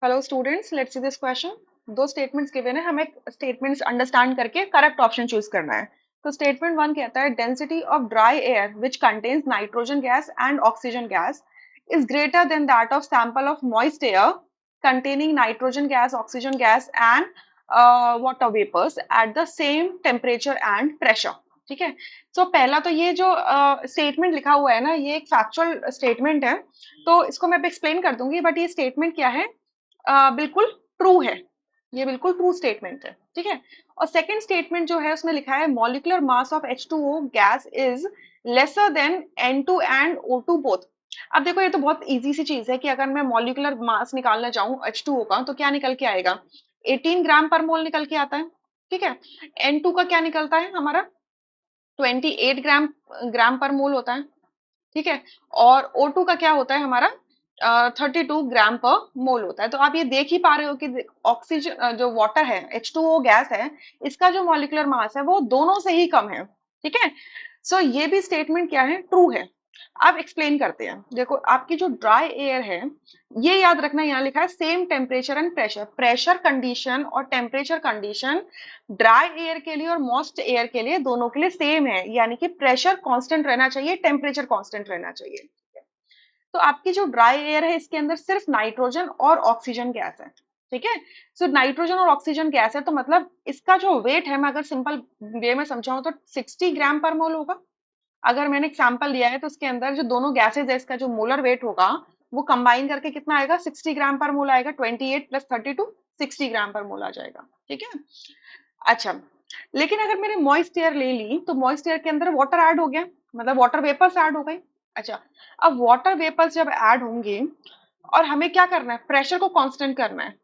Hello students, let's see this question. दो statements given है, हमें स्टेटमेंट्स अंडरस्टैंड करके करेक्ट ऑप्शन चूज करना है। तो स्टेटमेंट वन कहता है density of dry air which contains nitrogen gas and oxygen gas is greater than that of sample of moist air containing nitrogen gas, oxygen gas and water vapors at the same temperature and pressure। ठीक है। तो पहला तो ये जो statement लिखा हुआ है ना, ये एक फैक्चुअल स्टेटमेंट है, तो इसको मैं एक्सप्लेन कर दूंगी। बट ये स्टेटमेंट क्या है, बिल्कुल ट्रू है। ये बिल्कुल ट्रू स्टेटमेंट है, ठीक है। और सेकंड स्टेटमेंट जो है उसमें लिखा है molecular mass of H2O gas is lesser than N2 and O2 both. अब देखो, ये तो बहुत इजी सी चीज है कि अगर मैं मॉलिक्यूलर मास निकालना चाहूँ H2O का, तो क्या निकल के आएगा? 18 ग्राम पर मोल निकल के आता है, ठीक है। N2 का क्या निकलता है हमारा? 28 ग्राम ग्राम पर मोल होता है, ठीक है। और O2 का क्या होता है हमारा? 32 ग्राम पर मोल होता है। तो आप ये देख ही पा रहे हो कि ऑक्सीजन जो वाटर है, H2O गैस है, इसका जो मॉलिक्यूलर मास है वो दोनों से ही कम है, ठीक है। सो ये भी स्टेटमेंट क्या है, ट्रू है। अब एक्सप्लेन करते हैं। देखो, आपकी जो ड्राई एयर है, ये याद रखना, यहाँ लिखा है same temperature and pressure. Pressure condition और टेम्परेचर कंडीशन ड्राई एयर के लिए और मॉइस्ट एयर के लिए, दोनों के लिए सेम है। यानी कि प्रेशर कांस्टेंट रहना चाहिए, टेम्परेचर कांस्टेंट रहना चाहिए। तो आपकी जो ड्राई एयर है, इसके अंदर सिर्फ नाइट्रोजन और ऑक्सीजन गैस है, ठीक है। सो नाइट्रोजन और ऑक्सीजन गैस है, तो मतलब इसका जो वेट है, मैं अगर सिंपल वे में समझाऊं तो 60 ग्राम पर मोल होगा। अगर मैंने एक सैंपल लिया है तो उसके अंदर जो दोनों गैसेज है, इसका जो मोलर वेट होगा वो कंबाइन करके कितना आएगा? 60 ग्राम पर मोल आएगा। 28 प्लस 32, 60 ग्राम पर मोल आ जाएगा, ठीक है। अच्छा, लेकिन अगर मैंने मॉइस्ट एयर ले ली, तो मॉइस्ट एयर के अंदर वाटर ऐड हो गया, मतलब वाटर वेपर्स ऐड हो गई। अच्छा, अब वाटर वेपर्स जब ऐड होंगे और हमें क्या करना है, प्रेशर को कांस्टेंट करना है,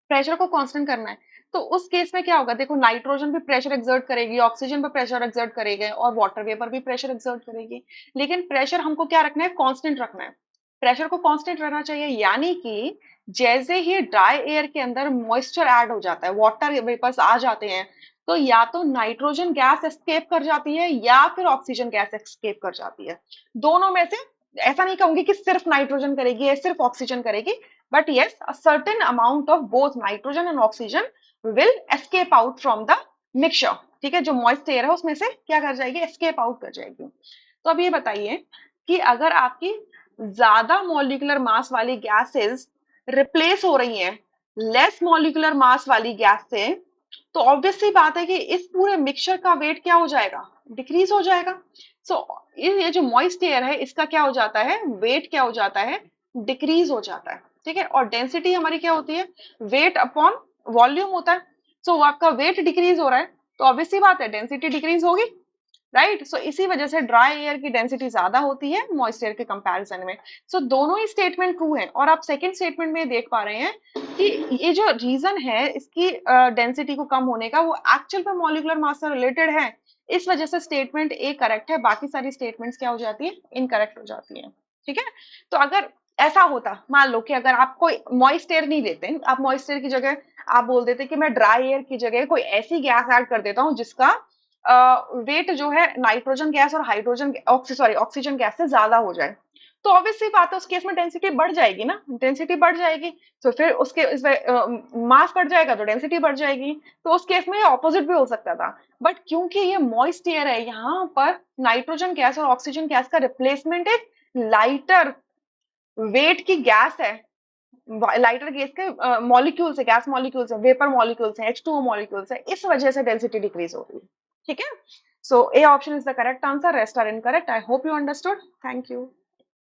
प्रेशर को कांस्टेंट करना है, तो उस केस में क्या होगा? देखो, नाइट्रोजन भी प्रेशर एक्सर्ट करेगी, ऑक्सीजन भी प्रेशर एक्सर्ट करेगी और वाटर वेपर भी प्रेशर एक्सर्ट करेगी। लेकिन प्रेशर हमको क्या रखना है? कांस्टेंट रखना है। प्रेशर को कांस्टेंट रहना चाहिए, यानी कि जैसे ही ड्राई एयर के अंदर मॉइस्चर ऐड हो जाता है, वाटर वेपर्स आ जाते हैं, तो या तो नाइट्रोजन गैस एस्केप कर जाती है या फिर ऑक्सीजन गैस एस्केप कर जाती है। दोनों में से, ऐसा नहीं कहूंगी कि सिर्फ नाइट्रोजन करेगी या सिर्फ ऑक्सीजन करेगी, but yes, a certain amount of both nitrogen and oxygen will escape out from the mixture। ठीक है, जो मॉइस्ट एयर है उसमें से क्या कर जाएगी? एस्केप आउट कर जाएगी। तो अब ये बताइए कि अगर आपकी ज्यादा मॉलिक्यूलर मास वाली गैसेस रिप्लेस हो रही हैं लेस मॉलिक्यूलर मास वाली गैस से, तो ऑब्वियस सी बात है कि इस पूरे मिक्सचर का वेट क्या हो जाएगा? डिक्रीज हो जाएगा। सो ये जो मॉइस्ट एयर है, इसका क्या हो जाता है? वेट क्या हो जाता है? डिक्रीज हो जाता है, ठीक है। और डेंसिटी हमारी क्या होती है? वेट अपॉन वॉल्यूम होता है। सो आपका वेट डिक्रीज हो रहा है, तो ऑब्वियस सी बात है डेंसिटी डिक्रीज होगी, राइट। सो इसी वजह से ड्राई एयर की डेंसिटी ज्यादा होती है मॉइस्ट एयर के कंपैरिजन में। सो दोनों ही स्टेटमेंट ट्रू है। और आप सेकंड स्टेटमेंट में देख पा रहे हैं कि ये जो रीजन है इसकी डेंसिटी को कम होने का, वो एक्चुअल में मॉलिक्यूलर मास से रिलेटेड है। इस वजह से स्टेटमेंट ए करेक्ट है, बाकी सारी स्टेटमेंट्स क्या हो जाती है? इनकरेक्ट हो जाती है, ठीक है। तो अगर ऐसा होता, मान लो कि अगर आप कोई मॉइस्ट एयर नहीं लेते, आप मॉइस्ट एयर की जगह आप बोल देते कि मैं ड्राई एयर की जगह कोई ऐसी गैस ऐड कर देता हूँ जिसका वेट जो है नाइट्रोजन गैस और हाइड्रोजन ऑक्सीजन गैस से ज्यादा हो जाए, तो ऑब्वियसली बात है उस केस में डेंसिटी बढ़ जाएगी ना, डेंसिटी बढ़ जाएगी। तो फिर उसके मास बढ़ जाएगा तो डेंसिटी बढ़ जाएगी। तो उस केस में ऑपोजिट भी हो सकता था। बट क्योंकि ये मॉइस्ट एयर है, यहाँ पर नाइट्रोजन गैस और ऑक्सीजन गैस का रिप्लेसमेंट एक लाइटर वेट की गैस है, लाइटर गैस के मॉलिक्यूल्स है, गैस मॉलिक्यूल्स है, वेपर मॉलिक्यूल्स है, H2O मॉलिक्यूल्स है, इस वजह से डेंसिटी डिक्रीज हो रही है, ठीक है। So A option is the correct answer, rest are incorrect. I hope you understood. Thank you.